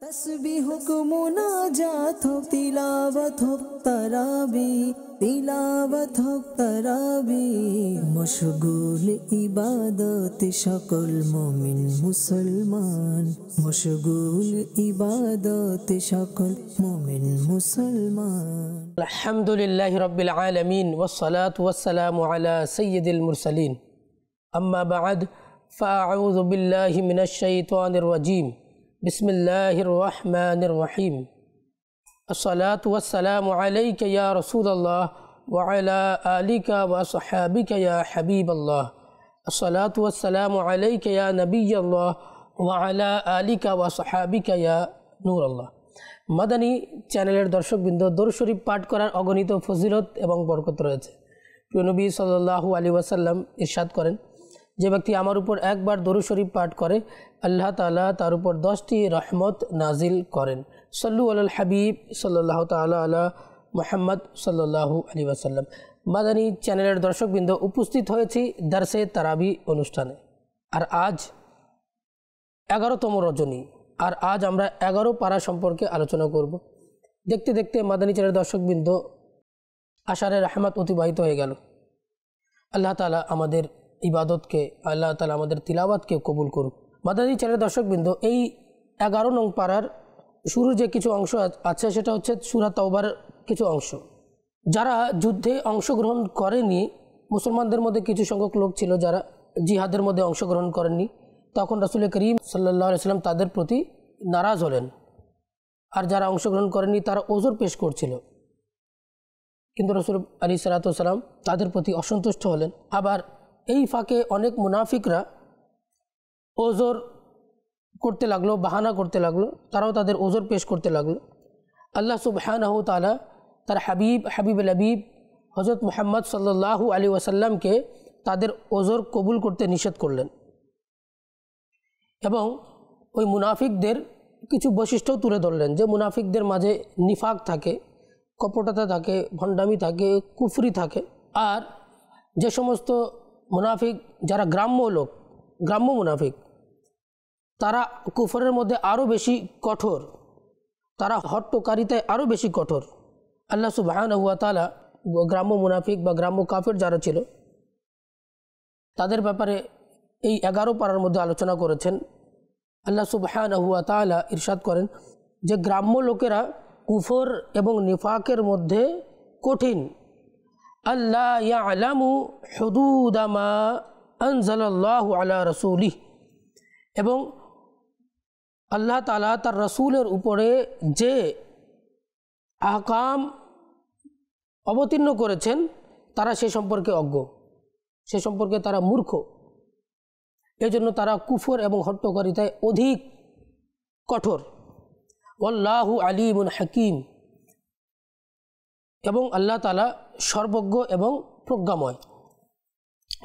तस्बीह को मुनाजात हो तिलावत हो तराबी तिलावत हो तराबी मशगूल इबादत शकल मोमिन मुसलमान मशगूल इबादत शकल मोमिन मुसलमान अल्हम्दुलिल्लाहि रब्बिल आलमीन वस्सलातु वस्सलामु अला सय्यिदिल मुरसलीन अम्मा बअद फ़अऊज़ु बिल्लाहि मिनश शैतानिर रजीम बिस्मिल्लाहिर्रहमानिर्रहीम अस्सलातु वस्सलामु अलैका या रसूलल्लाह व अला आलिका व अस्हाबिका या हबीबल्लाह अस्सलातु वस्सलामु अलैका या नबियल्लाह व अला आलिका व अस्हाबिका या नूरल्लाह। মাদানী চ্যানেলের দর্শকবৃন্দ, দরুদ শরীফ পাঠ করার অগণিত ফজিলত এবং বরকত রয়েছে। প্রিয় নবী সাল্লাল্লাহু আলাইহি ওয়াসাল্লাম ইরশাদ করেন, যে ব্যক্তি আমার উপর একবার দরুদ শরীফ পাঠ করে আল্লাহ তাআলা তার উপর 10টি রহমত নাজিল করেন। সল্লু আলাল হাবিব সাল্লাল্লাহু তাআলা আলা মুহাম্মদ সাল্লাল্লাহু আলাইহি ওয়াসাল্লাম। মাদানী চ্যানেলের দর্শকবৃন্দ, উপস্থিত হয়েছি দারসে তারাবি অনুষ্ঠানে। আর আজ 11তম রজনী, আর আজ আমরা 11 পারা সম্পর্কে আলোচনা করব। দেখতে দেখতে মাদানী চ্যানেলের দর্শকবৃন্দ আশারে রহমত অতিবাহিত হয়ে গেল। আল্লাহ তাআলা আমাদের ইবাদতকে, আল্লাহ তাআলা আমাদের তিলাওয়াতকে কবুল করুন। মাদানী চ্যানেলের দর্শকবৃন্দ, এই 11 নং পারার শুরু যে কিছু অংশ আছে সেটা হচ্ছে সূরা তাওবার কিছু অংশ। যারা যুদ্ধে অংশগ্রহণ করেনি, মুসলমানদের মধ্যে কিছু সংখ্যক লোক ছিল যারা জিহাদের মধ্যে অংশগ্রহণ করেননি, তখন রাসূল করিম সাল্লাল্লাহু আলাইহি ওয়াসাল্লাম তাদের প্রতি নারাজ হলেন। আর যারা অংশগ্রহণ করেননি তারা ওজর পেশ করছিল, কিন্তু রাসূল আলাইহিস সালাতু ওয়াস সালাম তাদের প্রতি অসন্তুষ্ট হলেন। আবার এই ফাঁকে অনেক মুনাফিকরা ওজর করতে লাগলো, বাহানা করতে লাগলো, তারাও তাদের ওজর পেশ করতে লাগলো। আল্লাহ সুবহানাহু ওয়া তাআলা তার হাবিবুল হাবিব হযরত মুহাম্মদ সাল্লাল্লাহু আলাইহি ওয়াসাল্লামকে তাদের ওজর কবুল করতে নিষেধ করলেন এবং ওই মুনাফিকদের কিছু বৈশিষ্ট্যও তুলে ধরলেন, যে মুনাফিকদের মাঝে নিফাক থাকে, কপটতা থাকে, ভণ্ডামি থাকে, কুফরি থাকে। আর যে সমস্ত মুনাফিক যারা গ্রাম্য লোক, গ্রাম্য মুনাফিক, তারা কুফরের মধ্যে আরও বেশি কঠোর, তারা হট্টকারিতায় আরও বেশি কঠোর। আল্লাহ সুবহানাহু ওয়া তাআলা গ্রাম্য মুনাফিক বা গ্রাম্য কাফের যারা ছিল তাদের ব্যাপারে এই 11 পারার মধ্যে আলোচনা করেছেন। আল্লাহ সুবহানাহু ওয়া তাআলা ইরশাদ করেন যে গ্রাম্য লোকেরা কুফর এবং নিফাকের মধ্যে কঠিন। আল্লাহ ইয়ালামু হুদুদা মা আনজালাল্লাহু আলা রাসূলিহি, এবং আল্লাহ তাআলা তার রাসূলের উপরে যে আহকাম অবতীর্ণ করেছেন তারা সে সম্পর্কে অজ্ঞ, সে সম্পর্কে তারা মূর্খ। এজন্য তারা কুফর এবং হট্টকারিতায় অধিক কঠোর। ওয়াল্লাহু আলিমুন হাকিম, এবং আল্লাহ তাআলা সর্বজ্ঞ এবং প্রজ্ঞাময়।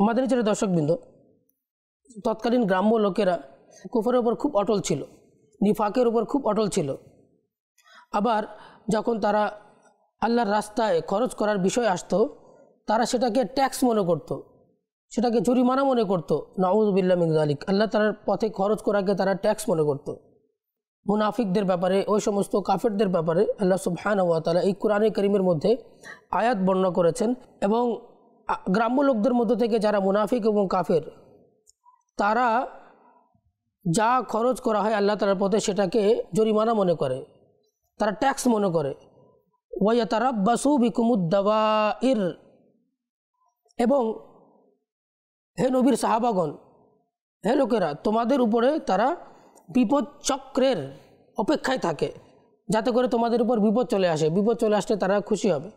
মাদানী চ্যানেলের দর্শকবৃন্দ, তৎকালীন গ্রাম্য লোকেরা কুফরের উপর খুব অটল ছিল, নিফাকের উপর খুব অটল ছিল। আবার যখন তারা আল্লাহর রাস্তায় খরচ করার বিষয় আসতো, তারা সেটাকে ট্যাক্স মনে করত, সেটাকে জরিমানা মনে করত। নাউযু বিল্লাহি মিন যালিক, আল্লাহ তাআলার পথে খরচ করাকে তারা ট্যাক্স মনে করত। মুনাফিকদের ব্যাপারে, ওই সমস্ত কাফেরদের ব্যাপারে আল্লাহ সুবহানাহু ওয়া তাআলা এই কোরআনে কারীমের মধ্যে আয়াত বর্ণনা করেছেন। এবং গ্রাম্য লোকদের মধ্য থেকে যারা মুনাফিক এবং কাফের, তারা যা খরচ করা হয় আল্লাহ তাআলার পথে সেটাকে জরিমানা মনে করে, তারা ট্যাক্স মনে করে। ওয়া ইয়াতারাব্বাসু বিকুমুদ দাওয়াইর, এবং হে নবীর সাহাবাগণ, হে লোকেরা, তোমাদের উপরে তারা বিপদ চক্রের অপেক্ষায় থাকে, যাতে করে তোমাদের উপর বিপদ চলে আসে, বিপদ চলে আসলে তারা খুশি হবে।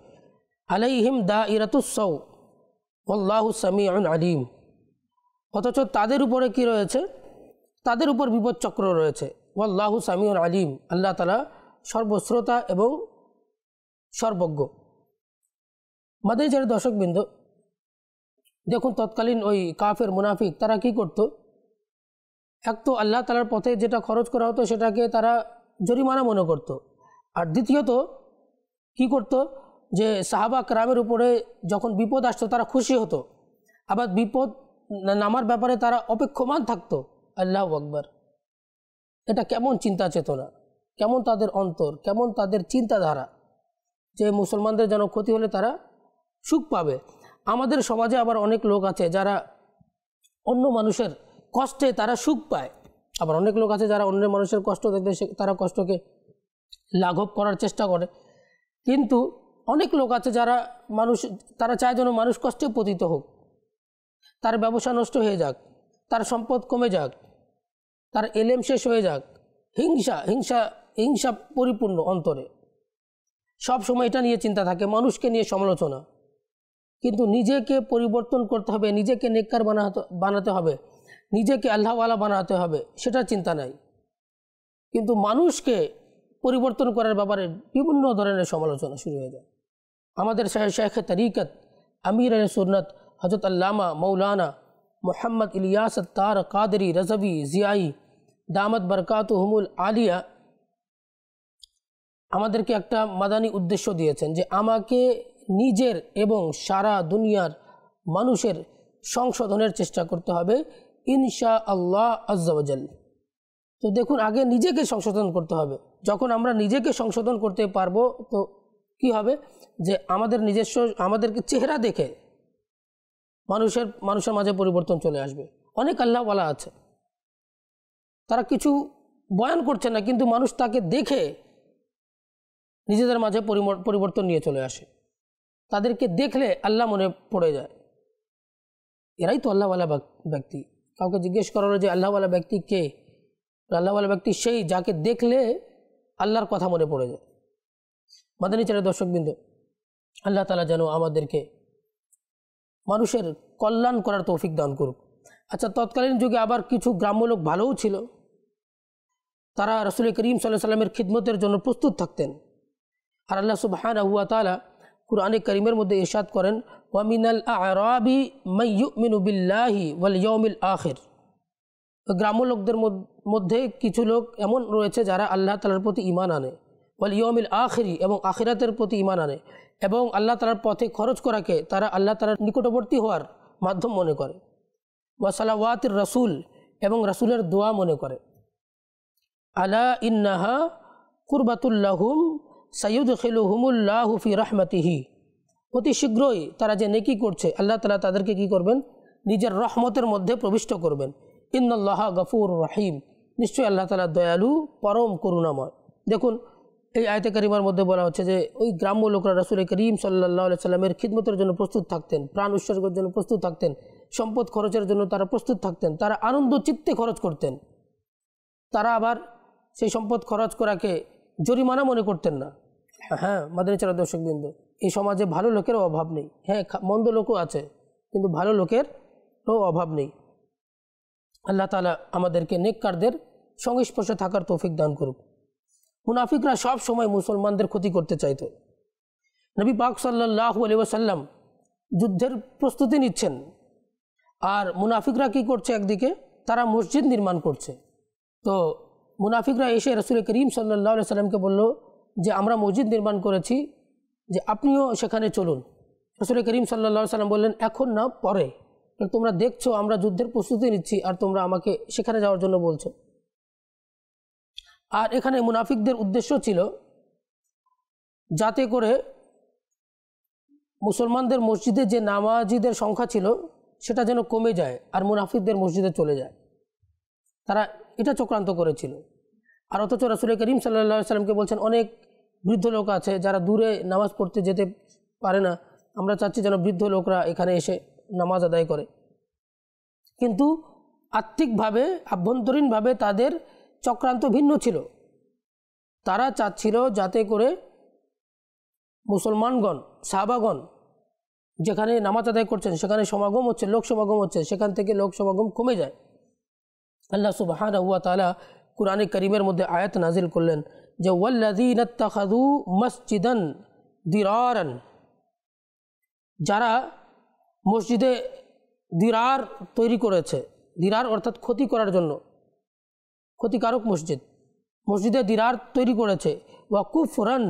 আলাইহিম দাইরাতুস সাউ ওয়াল্লাহু সামিউন আলিম, অথচ তাদের উপরে কি রয়েছে? তাদের উপর বিপদ চক্র রয়েছে। ওয়াল্লাহু সামিউন আলিম, আল্লাহ তাআলা সর্বশ্রোতা এবং সর্বজ্ঞ। মাদানী চ্যানেলের দর্শকবৃন্দ, দেখুন তৎকালীন ওই কাফের মুনাফিক তারা কি করত? এক তো আল্লাহ তাআলার পথে যেটা খরচ করা হতো সেটাকে তারা জরিমানা মনে করত, আর দ্বিতীয়ত কি করত, যে সাহাবা কেরামের উপরে যখন বিপদ আসতো তারা খুশি হতো, আবার বিপদ নামার ব্যাপারে তারা অপেক্ষমান থাকতো। আল্লাহু আকবার, এটা কেমন চিন্তা চেতনা! কেমন তাদের অন্তর, কেমন তাদের চিন্তাধারা, যে মুসলমানদের যেন ক্ষতি হলে তারা সুখ পাবে। আমাদের সমাজে আবার অনেক লোক আছে যারা অন্য মানুষের কষ্টে তারা সুখ পায়, আবার অনেক লোক আছে যারা অন্য মানুষের কষ্ট দেখলে তারা কষ্টকে লাঘব করার চেষ্টা করে। কিন্তু অনেক লোক আছে যারা তারা চায় যেন মানুষ কষ্টে পতিত হোক, তার ব্যবসা নষ্ট হয়ে যাক, তার সম্পদ কমে যাক, তার এলেম শেষ হয়ে যাক, হিংসা হিংসা হিংসা পরিপূর্ণ অন্তরে, সব সময় এটা নিয়ে চিন্তা থাকে, মানুষকে নিয়ে সমালোচনা। কিন্তু নিজেকে পরিবর্তন করতে হবে, নিজেকে নেককার বানাতে হবে, নিজেকে আল্লাহওয়ালা বানাতে হবে, সেটা চিন্তা নাই। কিন্তু মানুষকে পরিবর্তন করার ব্যাপারে বিভিন্ন ধরনের সমালোচনা শুরু হয়ে যায়। আমাদের শেখ তরিকত আমির সুন্নত হযরত আল্লামা মৌলানা মোহাম্মদ ইলিয়াস আত্তার কাদরি রজভি জিয়াই দামত বরকাতুহুমুল আলিয়া আমাদেরকে একটা মাদানী উদ্দেশ্য দিয়েছেন যে আমাকে নিজের এবং সারা দুনিয়ার মানুষের সংশোধনের চেষ্টা করতে হবে ইনশাআল্লাহ আজ্জা ওয়া জাল। তো দেখুন, আগে নিজেকে সংশোধন করতে হবে। যখন আমরা নিজেকে সংশোধন করতে পারবো তো কি হবে, যে আমাদের নিজস্ব আমাদেরকে চেহারা দেখে মানুষের মাঝে পরিবর্তন চলে আসবে। অনেক আল্লাহওয়ালা আছে, তারা কিছু বয়ান করছে না, কিন্তু মানুষ তাকে দেখে নিজেদের মাঝে পরিবর্তন নিয়ে চলে আসে। তাদেরকে দেখলে আল্লাহ মনে পড়ে যায়, এরাই তো আল্লাহওয়ালা ব্যক্তি। কাউকে জিজ্ঞেস করা হলো যে আল্লাহওয়ালা ব্যক্তি কে? আল্লাহওয়ালা ব্যক্তি সেই যাকে দেখলে আল্লাহর কথা মনে পড়ে যায়। মাদানী চ্যানেল দর্শকবৃন্দ, আল্লাহ তাআলা যেন আমাদেরকে মানুষের কল্যাণ করার তৌফিক দান করুক। আচ্ছা, তৎকালীন যুগে আবার কিছু গ্রাম্য লোক ভালোও ছিল, তারা রাসূল করিম সাল্লাল্লাহু আলাইহি ওয়াসাল্লামের খিদমতের জন্য প্রস্তুত থাকতেন। আর আল্লাহ সুবহানাহু ওয়া তাআলা কুরআনে কারীমের মধ্যে ইরশাদ করেন, ওয়া মিনাল আ'রাবি মান ইউমিনু বিল্লাহি ওয়াল ইয়াউমিল আখির। গ্রাম্য লোকদের মধ্যে কিছু লোক এমন রয়েছে যারা আল্লাহ তাআলার প্রতি ঈমান আনে, ওয়াল ইয়াউমিল আখিরি এবং আখিরাতের প্রতি ঈমান আনে, এবং আল্লাহ তাআলার পথে খরচ করাকে তারা আল্লাহ তাআলার নিকটবর্তী হওয়ার মাধ্যম মনে করে, ওয়া সালাওয়াতির রাসূল এবং রাসূলের দোয়া মনে করে। আলা ইন্নাহা কুরবাতুল লাহুম সাইয়ুদখিলুহুমুল্লাহু ফি রাহমাতিহি। অতি শীঘ্রই তারা যে নেকি করছে আল্লাহ তাআলা তাদেরকে কি করবেন? নিজের রহমতের মধ্যে প্রবিষ্ট করবেন। ইন্নাল্লাহা গফুরুর রহিম, নিশ্চয়ই আল্লাহ তাআলা দয়ালু, পরম করুণাময়। দেখুন, এই আয়াতে কারিমার মধ্যে বলা হচ্ছে যে ওই গ্রাম্য লোকরা রাসূল করিম সাল্লাল্লাহু আলাইহি সাল্লামের খিদমতের জন্য প্রস্তুত থাকতেন, প্রাণ উৎসর্গের জন্য প্রস্তুত থাকতেন, সম্পদ খরচের জন্য তারা প্রস্তুত থাকতেন, তারা আনন্দ চিত্তে খরচ করতেন। তারা আবার সেই সম্পদ খরচ করাকে জরিমানা মনে করতেন না। হ্যাঁ মাদানী চ্যানেল দর্শকবৃন্দ, এই সমাজে ভালো লোকেরও অভাব নেই। হ্যাঁ, মন্দ লোকও আছে, কিন্তু ভালো লোকেরও অভাব নেই। আল্লাহ তাআলা আমাদেরকে নেককারদের সংস্পর্শে থাকার তৌফিক দান করুক। মুনাফিকরা সব সময় মুসলমানদের ক্ষতি করতে চাইত। নবী পাক সাল্লাল্লাহু আলাইহি ওয়াসাল্লাম যুদ্ধের প্রস্তুতি নিচ্ছেন, আর মুনাফিকরা কি করছে? একদিকে তারা মসজিদ নির্মাণ করছে। তো মুনাফিকরা এসে রাসূল করিম সাল্লাল্লাহু আলাইহি ওয়াসাল্লামকে বলল যে আমরা মসজিদ নির্মাণ করেছি, যে আপনিও সেখানে চলুন। রাসূল করিম সাল্লাল্লাহু আলাইহি ওয়াসাল্লাম বললেন, এখন না, পরে। তোমরা দেখছো আমরা যুদ্ধের প্রস্তুতি নিচ্ছি আর তোমরা আমাকে সেখানে যাওয়ার জন্য বলছো। আর এখানে মুনাফিকদের উদ্দেশ্য ছিল যাতে করে মুসলমানদের মসজিদে যে নামাজিদের সংখ্যা ছিল সেটা যেন কমে যায় আর মুনাফিকদের মসজিদে চলে যায়। তারা এটা চক্রান্ত করেছিল। আর অথচ রাসূল করিম সাল্লাল্লাহু আলাইহি সাল্লামকে বলছেন, অনেক বৃদ্ধ লোক আছে যারা দূরে নামাজ পড়তে যেতে পারে না, আমরা চাচ্ছি যেন বৃদ্ধ লোকরা এখানে এসে নামাজ আদায় করে। কিন্তু আত্মিকভাবে, আভ্যন্তরীণভাবে তাদের চক্রান্ত ভিন্ন ছিল। তারা চাচ্ছিল যাতে করে মুসলমানগণ, সাহাবাগণ যেখানে নামাজ আদায় করছেন সেখানে সমাগম হচ্ছে, লোক সমাগম হচ্ছে, সেখান থেকে লোক সমাগম কমে যায়। আল্লাহ সুবহানাহু ওয়া তাআলা কুরআনে কারীমের মধ্যে আয়াত নাজিল করলেন যে ওয়াল্লাযীনা ইত্তাখাযু মাসজিদান দিরারান, যারা মসজিদে দিরার তৈরি করেছে। দিরার অর্থাৎ ক্ষতি করার জন্য, ক্ষতিকারক মসজিদ, মসজিদে দিরার তৈরি করেছে। ওয়া কুফরান,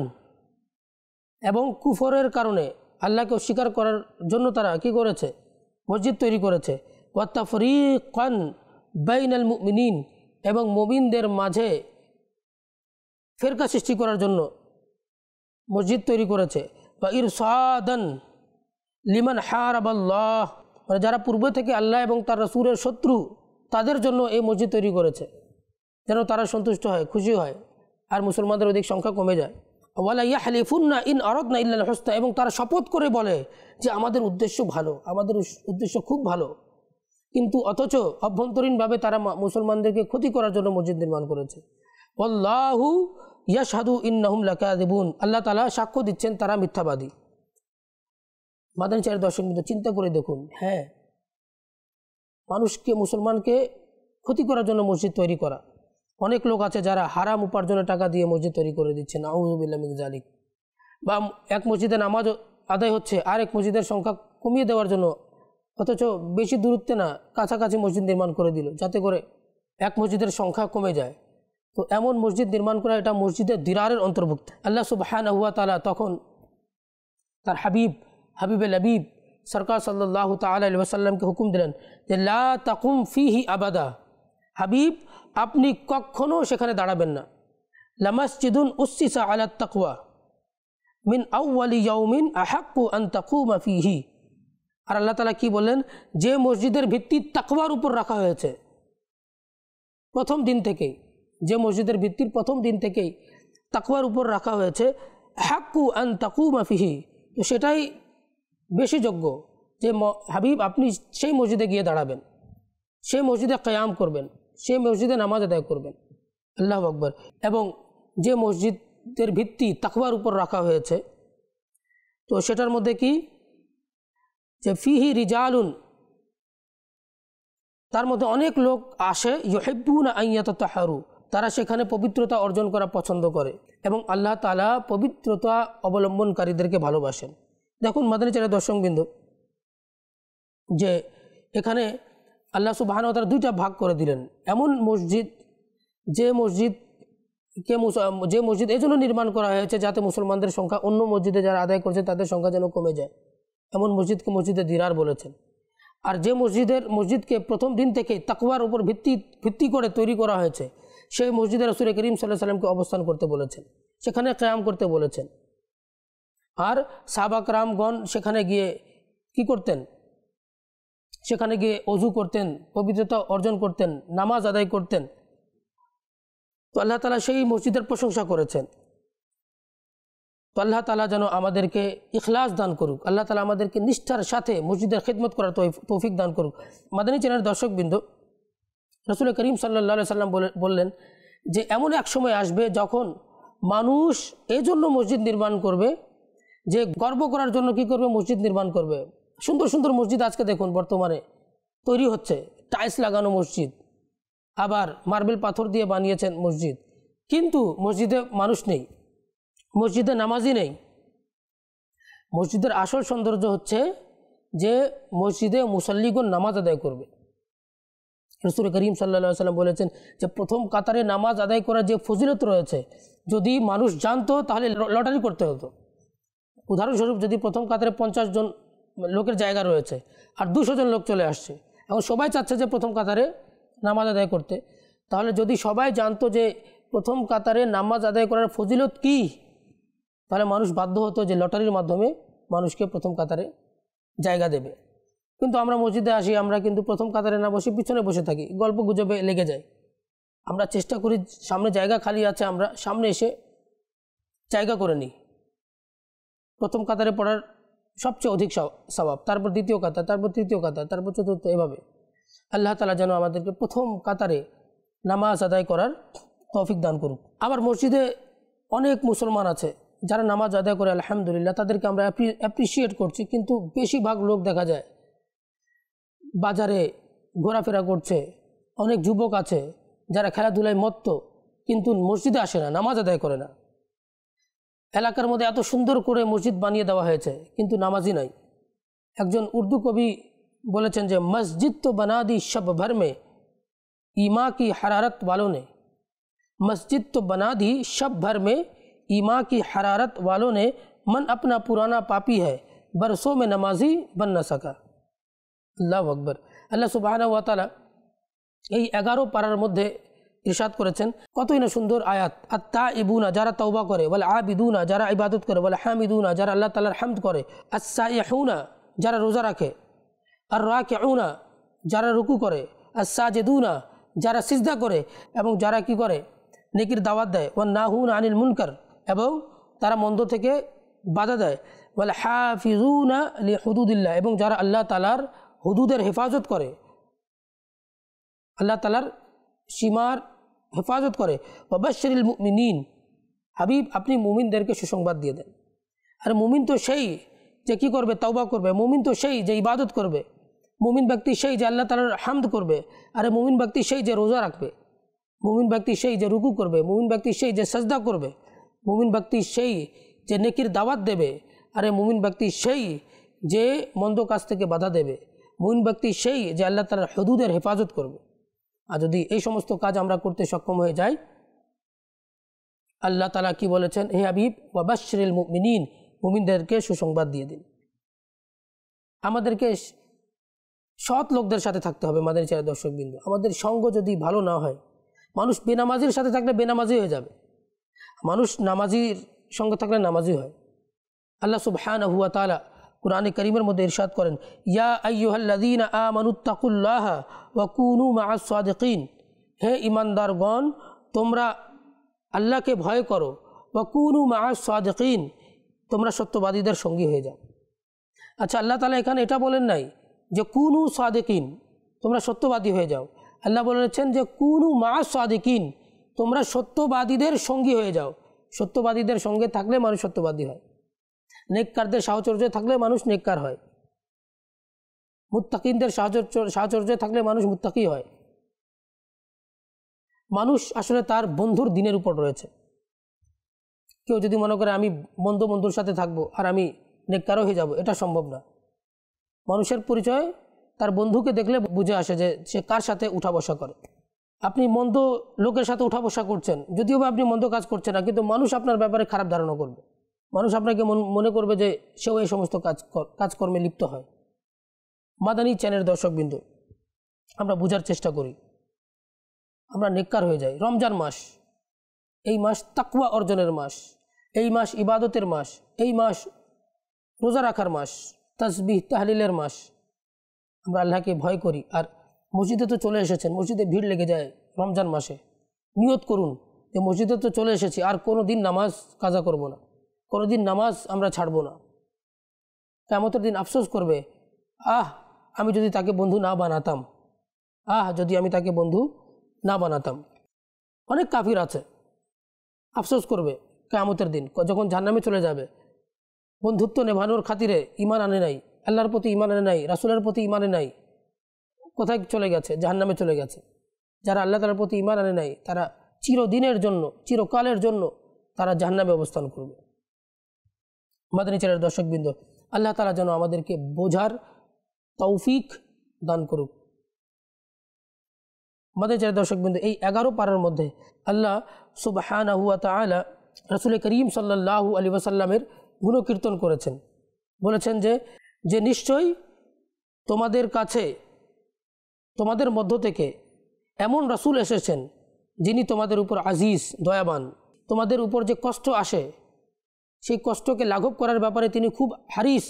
এবং কুফরের কারণে আল্লাহকে অস্বীকার করার জন্য তারা কি করেছে? মসজিদ তৈরি করেছে। ওয়া তাফরীকান বাইনাল মুমিনিন, এবং মুমিনদের মাঝে ফেরকা সৃষ্টি করার জন্য মসজিদ তৈরি করেছে। বা ইরসাদান লিমান হারাবাল্লাহ, মানে যারা পূর্ব থেকে আল্লাহ এবং তার রাসূলের শত্রু তাদের জন্য এই মসজিদ তৈরি করেছে, যেন তারা সন্তুষ্ট হয়, খুশি হয় আর মুসলমানদের অধিক সংখ্যা কমে যায়। ওয়ালা ইয়াহলিফুন্না ইন আরাদনা ইল্লাল হুসনা, এবং তারা শপথ করে বলে যে আমাদের উদ্দেশ্য ভালো, আমাদের উদ্দেশ্য খুব ভালো, কিন্তু অথচ অভ্যন্তরীণভাবে তারা মুসলমানদেরকে ক্ষতি করার জন্য মসজিদ নির্মাণ করেছে। আল্লাহু ইয়াশহাদু ইন্নাহুম লাকাযিবুন, আল্লাহ তাআলা সাক্ষ্য দিচ্ছেন তারা মিথ্যাবাদী। মাদানী চারের দর্শক বিন্দু, চিন্তা করে দেখুন, হ্যাঁ, মানুষকে, মুসলমানকে ক্ষতি করার জন্য মসজিদ তৈরি করা। অনেক লোক আছে যারা হারাম উপার্জনের টাকা দিয়ে মসজিদ তৈরি করে দিচ্ছে, নাউযু বিল্লাহি মিন যালিক। বা এক মসজিদে নামাজ আদায় হচ্ছে আর এক মসজিদের সংখ্যা কমিয়ে দেওয়ার জন্য, অথচ বেশি দূরত্বে না, কাছাকাছি মসজিদ নির্মাণ করে দিল যাতে করে এক মসজিদের সংখ্যা কমে যায়। তো এমন মসজিদ নির্মাণ করা এটা মসজিদের দিরারের অন্তর্ভুক্ত। আল্লাহ সুবহানাহু ওয়া তাআলা তখন তার হাবিবে লবিব সরকার সাল্লাল্লাহু তাআলা আলাইহি ওয়াসাল্লামকে হুকুম দিলেন যে লা তাকুম ফিহি আবাদা, হাবিব আপনি কখনো সেখানে দাঁড়াবেন না। লামাসজিদুন উসসিসা আলা তাকওয়া মিন আউয়ালি ইয়াউমিন আহাক্কু আন তাকুমা ফিহি। আর আল্লাহ তাআলা কি বললেন, যে মসজিদের ভিত্তি তাকওয়ার উপর রাখা হয়েছে প্রথম দিন থেকেই, যে মসজিদের ভিত্তির প্রথম দিন থেকেই তাকওয়ার উপর রাখা হয়েছে, হাক্কু আন তাকুমা ফিহি, তো সেটাই বেশি যোগ্য যে হাবিব আপনি সেই মসজিদে গিয়ে দাঁড়াবেন, সেই মসজিদে কিয়াম করবেন, সেই মসজিদে নামাজ আদায় করবেন। আল্লাহু আকবার। এবং যে মসজিদের ভিত্তি তাকওয়ার উপর রাখা হয়েছে, তো সেটার মধ্যে কি যে ফিহি রিজালুন, তার মধ্যে অনেক লোক আসে, ইউহিব্বুনা আন ইয়াতাতাহহারু, তারা সেখানে পবিত্রতা অর্জন করা পছন্দ করে এবং আল্লাহ তাআলা পবিত্রতা অবলম্বনকারীদেরকে ভালোবাসেন। দেখুন মাদানী চারের দর্শকবৃন্দ, যে এখানে আল্লাহ সুবহানাহু ওয়া তাআলা দুইটা ভাগ করে দিলেন। এমন মসজিদ, যে মসজিদ এই জন্য নির্মাণ করা হয়েছে যাতে মুসলমানদের সংখ্যা অন্য মসজিদে যারা আদায় করছে তাদের সংখ্যা যেন কমে যায়, এমন মসজিদকে মসজিদে দিরার বলেছেন। আর যে মসজিদকে প্রথম দিন থেকে তাকওয়ার উপর ভিত্তি করে তৈরি করা হয়েছে, সেই মসজিদে রাসূল করিম সাল্লাল্লাহু আলাইহি ওয়াসাল্লামকে অবস্থান করতে বলেছেন, সেখানে কিয়াম করতে বলেছেন। আর সাহাবা کرامগণ সেখানে গিয়ে কি করতেন, সেখানে গিয়ে ওযু করতেন, পবিত্রতা অর্জন করতেন, নামাজ আদায় করতেন। তো আল্লাহ তাআলা সেই মসজিদের প্রশংসা করেছেন। তো আল্লাহ তাআলা যেন আমাদেরকে ইখলাস দান করুক, আল্লাহ তাআলা আমাদেরকে নিষ্ঠার সাথে মসজিদের খিদমত করার তৌফিক দান করুক। মাদানী চ্যানেলের দর্শকবৃন্দ, রাসূল করিম সাল্লাল্লাহু আলাইহি ওয়াসাল্লাম বললেন যে এমন এক সময় আসবে যখন মানুষ এই জন্য মসজিদ নির্মাণ করবে, যে গর্ব করার জন্য কি করবে, মসজিদ নির্মাণ করবে। সুন্দর সুন্দর মসজিদ আজকে দেখুন বর্তমানে তৈরি হচ্ছে, টাইলস লাগানো মসজিদ, আবার মার্বেল পাথর দিয়ে বানিয়েছেন মসজিদ, কিন্তু মসজিদে মানুষ নেই, মসজিদে নামাজি নেই। মসজিদের আসল সৌন্দর্য হচ্ছে যে মসজিদে মুসাল্লিগণ নামাজ আদায় করবে। রাসূল করিম সাল্লাল্লাহু আলাইহি ওয়াসাল্লাম বলেছেন যে প্রথম কাতারে নামাজ আদায় করার যে ফজিলত রয়েছে, যদি মানুষ জানতো তাহলে লটারি করতে হতো। উদাহরণস্বরূপ, যদি প্রথম কাতারে 50 জন লোকের জায়গা রয়েছে আর 200 জন লোক চলে আসছে, এখন সবাই চাচ্ছে যে প্রথম কাতারে নামাজ আদায় করতে, তাহলে যদি সবাই জানতো যে প্রথম কাতারে নামাজ আদায় করার ফজিলত কি, তাহলে মানুষ বাধ্য হতো যে লটারির মাধ্যমে মানুষকে প্রথম কাতারে জায়গা দেবে। কিন্তু আমরা মসজিদে আসি, আমরা কিন্তু প্রথম কাতারে না বসে পিছনে বসে থাকি, গল্প গুজবে লেগে যায়। আমরা চেষ্টা করি সামনে জায়গা খালি আছে, আমরা সামনে এসে জায়গা করে নিই। প্রথম কাতারে পড়ার সবচেয়ে অধিক সওয়াব, তারপর দ্বিতীয় কাতার, তারপর তৃতীয় কাতার, তারপর চতুর্থ, এভাবে। আল্লাহ তাআলা যেন আমাদেরকে প্রথম কাতারে নামাজ আদায় করার তৌফিক দান করুক। আবার মসজিদে অনেক মুসলমান আছে যারা নামাজ আদায় করে, আলহামদুলিল্লাহ, তাদেরকে আমরা অ্যাপ্রিসিয়েট করছি, কিন্তু বেশিরভাগ লোক দেখা যায় বাজারে ঘোরাফেরা করছে, অনেক যুবক আছে যারা খেলাধুলায় মত্ত, কিন্তু মসজিদে আসে না, নামাজ আদায় করে না। এলাকার মধ্যে এত সুন্দর করে মসজিদ বানিয়ে দেওয়া হয়েছে, কিন্তু নামাজি নাই। একজন উর্দু কবি বলেছেন যে মসজিদ তো বনা दी शब भर में ईमा की हरारत वालों ने, मस्जिद तो बना दी शब भर में ईमा की हरारत वालों ने, मन अपना पुराना पापी है बरसों में नमाजी बन न सका। আল্লাহু আকবার। আল্লাহ সুবহানাহু ওয়া তাআলা এই 11 পারার মধ্যে ইরশাদ করেছেন, কতই না সুন্দর আয়াত। আত-তাইবুনা, যারা তওবা করে, ওয়াল আবিদুনা, যারা ইবাদত করে, ওয়াল হামিদুনা, যারা আল্লাহ তাআলার হামদ করে, আস-সাইহুনা, যারা রোজা রাখে, আর রাকিউনা, যারা রুকু করে, আস-সাজিদুনা, যারা সিজদা করে এবং যারা কি করে, নেকির দাওয়াত দেয়, ওয়ান নাহুনা আনিল মুনকার, এবং তারা মন্দ থেকে বাধা দেয়, ওয়াল হাফিজুনা লিহুদুদিল্লাহ, এবং যারা আল্লাহ তাআলার হুদুদের হেফাজত করে, আল্লাহ তাআলার সীমার হেফাজত করে। ওয়াবাশশিরিল মুমিনিন, হাবিব আপনি মুমিনদেরকে সুসংবাদ দিয়ে দেন। আর মুমিন তো সেই যে কী করবে, তওবা করবে। মুমিন তো সেই যে ইবাদত করবে। মুমিন ব্যক্তি সেই যে আল্লাহ তাআলার হামদ করবে। আরে মুমিন ব্যক্তি সেই যে রোজা রাখবে। মুমিন ব্যক্তি সেই যে রুকু করবে। মুমিন ব্যক্তি সেই যে সাজদা করবে। মুমিন ব্যক্তি সেই যে নেকির দাওয়াত দেবে। আরে মুমিন ব্যক্তি সেই যে মন্দ কাজ থেকে বাধা দেবে। মুমিন ব্যক্তি সেই যে আল্লাহ তাআলার হুদুদের হেফাজত করবে। আর যদি এই সমস্ত কাজ আমরা করতে সক্ষম হয়ে যাই, আল্লাহ তাআলা কি বলেছেন, হে হাবিব ওয়াবাশশিরিল মুমিনিন, মুমিনদেরকে সুসংবাদ দিয়ে দিন। আমাদেরকে সৎ লোকদের সাথে থাকতে হবে। মাদানী চ্যানেলের দর্শকবৃন্দ, আমাদের সঙ্গ যদি ভালো না হয়, মানুষ বেনামাজির সাথে থাকলে বেনামাজি হয়ে যাবে, মানুষ নামাজির সঙ্গে থাকলে নামাজি হয়। আল্লাহ সুবহানাহু ওয়া তাআলা কুরআনে কারীমের মধ্যে ইরশাদ করেন, ইয়া আইয়ুহাল্লাযীনা আমানুত্তাকুল্লাহা ওয়া কুনু মাআস সাদিকিন, হে ঈমানদারগণ তোমরা আল্লাহকে ভয় করো, ওয়া কুনু মাআস সাদিকিন, তোমরা সত্যবাদীদের সঙ্গী হয়ে যাও। আচ্ছা, আল্লাহ তাআলা এখানে এটা বলেন নাই যে কুনু সাদিকিন, তোমরা সত্যবাদী হয়ে যাও। আল্লাহ বলেছেন যে কুনু মাআস সাদিকিন, তোমরা সত্যবাদীদের সঙ্গী হয়ে যাও। সত্যবাদীদের সঙ্গে থাকলে মানুষ সত্যবাদী হয়। নেককারদের সাহচর্যে থাকলে মানুষ নেককার হয়। মুত্তাকিনদের সাহচর্যে থাকলে মানুষ মুত্তাকি হয়। মানুষ আসলে তার বন্ধুর দিনের উপর রয়েছে। কেউ যদি মনে করে আমি বন্ধুর সাথে থাকবো আর আমি নেককারও হয়ে যাব, এটা সম্ভব না। মানুষের পরিচয় তার বন্ধুকে দেখলে বুঝে আসে যে সে কার সাথে উঠা বসা করে। আপনি মন্দ লোকের সাথে উঠা বসা করছেন, যদিও বা আপনি মন্দ কাজ করছেন না, কিন্তু মানুষ আপনার ব্যাপারে খারাপ ধারণা করবে। মানুষ আপনাকে মনে করবে যে সেও এই সমস্ত কাজকর্মে লিপ্ত হয়। মাদানী চ্যানেলের দর্শকবৃন্দ, আমরা বোঝার চেষ্টা করি, আমরা নেককার হয়ে যাই। রমজান মাস, এই মাস তাকওয়া অর্জনের মাস, এই মাস ইবাদতের মাস, এই মাস রোজা রাখার মাস, তাসবিহ তাহলিলের মাস। আমরা আল্লাহকে ভয় করি। আর মসজিদে তো চলে এসেছেন, মসজিদে ভিড় লেগে যায় রমজান মাসে। নিয়ত করুন যে মসজিদে তো চলে এসেছি, আর কোনো দিন নামাজ কাজা করব না, কোনো দিন নামাজ আমরা ছাড়ব না। কিয়ামতের দিন আফসোস করবে, আমি যদি তাকে বন্ধু না বানাতাম, যদি আমি তাকে বন্ধু না বানাতাম। অনেক কাফির আছে, আফসোস করবে কিয়ামতের দিন যখন জাহান্নামে চলে যাবে। বন্ধুত্ব নেভানোর খাতিরে ঈমান আনে নাই, আল্লাহর প্রতি ঈমান আনে নাই, রাসূলের প্রতি ঈমান আনে নাই, কোথায় চলে গেছে? জাহান্নামে চলে গেছে। যারা আল্লাহ তাআলার প্রতি ঈমান আনে নাই, তারা চিরদিনের জন্য, চিরকালের জন্য তারা জাহান্নামে অবস্থান করবে। মাদানী চ্যানেলের দর্শকবৃন্দ, আল্লাহ তাআলা যেন আমাদেরকে বোঝার তৌফিক দান করুক। মাদানী চ্যানেলের দর্শকবৃন্দ, এই 11 পারার মধ্যে আল্লাহ সুবহানাহু ওয়া তাআলা রাসূল করিম সাল্লাল্লাহু আলাইহি ওয়াসাল্লামের গুণকীর্তন করেছেন। বলেছেন যে নিশ্চয়ই তোমাদের কাছে, তোমাদের মধ্য থেকে এমন রাসূল এসেছেন যিনি তোমাদের উপর আজিজ, দয়াবান। তোমাদের উপর যে কষ্ট আসে, সেই কষ্টকে লাঘব করার ব্যাপারে তিনি খুব হারিস,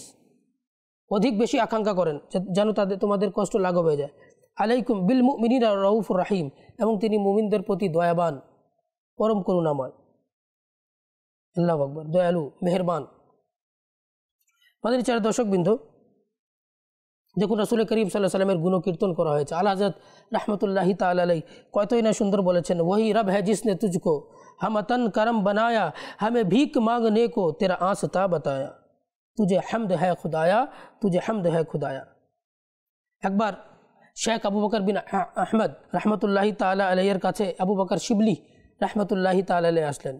অধিক বেশি আকাঙ্ক্ষা করেন যেন তোমাদের কষ্ট লাঘব হয়ে যায়। আলাইকুম বিল মুমিনিনা রাউফুর রাহিম, এবং তিনি মুমিনদের প্রতি দয়াবান, পরম করুণাময়। আল্লাহু আকবার, দয়ালু, মেহেরবান। মাদানী চ্যানেলের দর্শকবৃন্দ, দেখুন রাসূল করিম সাল্লাল্লাহু আলাইহি ওয়াসাল্লামের গুণকীর্তন করা হয়েছে। আলা হযরত রাহমাতুল্লাহি তাআলা আলাইহি কতই না সুন্দর বলেছেন, ওহি রব है जिसने तुझको हम तन करम बनाया, हमें भीख मांगने को तेरा आस्था बताया, तुझे हम्द है खुदाया, तुझे हम्द है खुदाया। একবার শেখ আবু বকর বিন আহমদ রাহমাতুল্লাহি তাআলা আলাইহির কাছে আবু বকর শিবলি রাহমাতুল্লাহি তাআলা আলাইহি আসলেন।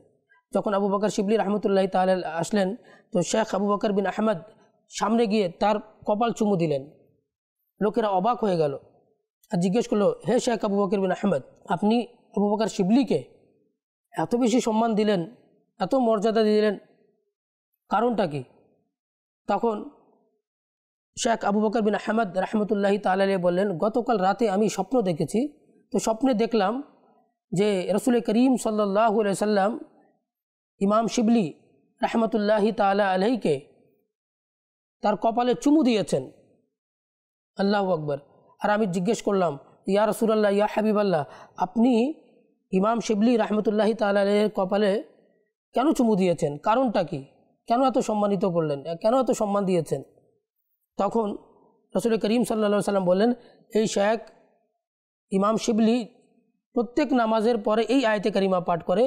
যখন আবু বকর শিবলি রাহমাতুল্লাহি তাআলা আসলেন, তো শেখ আবু বকর বিন আহমদ সামনে গিয়ে তার কপাল চুমু দিলেন। লোকেরা অবাক হয়ে গেল আর জিজ্ঞেস করলো, হে শেখ আবু বকর বিন আহমদ, আপনি আবু বকর শিবলিকে এত বেশি সম্মান দিলেন, এত মর্যাদা দিলেন, কারণটা কি? তখন শেখ আবু বকর বিন আহমদ রাহমাতুল্লাহি তাআলা আলাইহি বললেন, গতকাল রাতে আমি স্বপ্ন দেখেছি। তো স্বপ্নে দেখলাম যে রসুল করিম সাল্লাল্লাহু আলাইহি সাল্লাম ইমাম শিবলি রহমতুল্লাহি তাআলা আলাইহিকে তার কপালে চুমু দিয়েছেন। আল্লাহু আকবার। আর আমি জিজ্ঞেস করলাম, ইয়া রাসূলুল্লাহ, ইয়া হাবিবাল্লাহ, আপনি ইমাম শিবলি রহমতুল্লাহি তাআলা আলাইহির কপালে কেন চুমু দিয়েছেন? কারণটা কি? কেন এত সম্মানিত করলেন? কেন এত সম্মান দিয়েছেন? তখন রসুল করিম সাল্লাল্লাহু আলাইহি সাল্লাম বললেন, এই শেখ ইমাম শিবলি প্রত্যেক নামাজের পরে এই আয়াতে কারিমা পাঠ করে।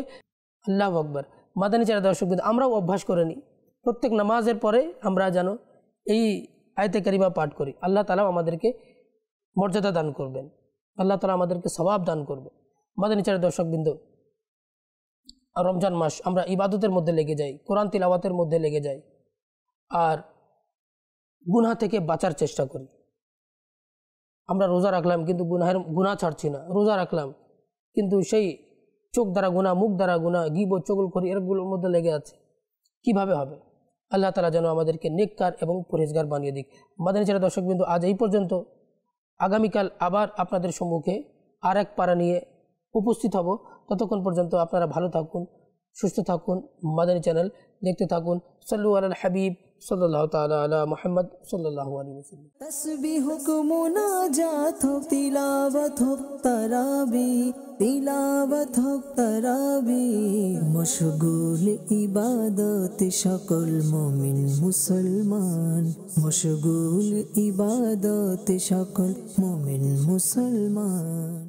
আল্লাহু আকবার। মাদানী চারা দর্শকবৃন্দ, আমরাও অভ্যাস করে নিই, প্রত্যেক নামাজের পরে আমরা যেন এই আয়াতে কারিমা পাঠ করি। আল্লাহ তাআলা আমাদেরকে মর্যাদা দান করবেন, আল্লাহ তাআলা আমাদেরকে সওয়াব দান করবেন। মাদানী চারা দর্শকবৃন্দ, রমজান মাস আমরা ইবাদতের মধ্যে লেগে যাই, কোরআন তিলাওয়াতের মধ্যে লেগে যাই, আর গুনাহ থেকে বাঁচার চেষ্টা করি। আমরা রোজা রাখলাম কিন্তু গুনাহ ছাড়ছি না, রোজা রাখলাম কিন্তু সেই চোখ দ্বারা গুনাহ, মুখ দ্বারা গুনাহ, গীবত, চগলখড়ি এরগুলোর মধ্যে লেগে আছে। কিভাবে হবে? আল্লাহ তাআলা যেন আমাদেরকে নেককার এবং পরহেজগার বানিয়ে দিক। মাদানী চারা দর্শকবৃন্দ, আজ এই পর্যন্ত। আগামীকাল আবার আপনাদের সম্মুখে আর এক পারা নিয়ে উপস্থিত হব। ততক্ষণ পর্যন্ত আপনারা ভালো থাকুন, সুস্থ থাকুন, মাদানী চ্যানেল দেখতে থাকুন। সাল্লু আলাল হাবিব সাল্লাল্লাহু তাআলা আলা মুহাম্মদ সাল্লাল্লাহু আলাইহি ওয়াসাল্লাম। तस्बीह को मुनाजात हो, तिलावत हो तराबी, तिलावत हो तराबी, मशगूल इबादत शकल मोमिन मुसलमान, मशगूल इबादत शकल मोमिन मुसलमान।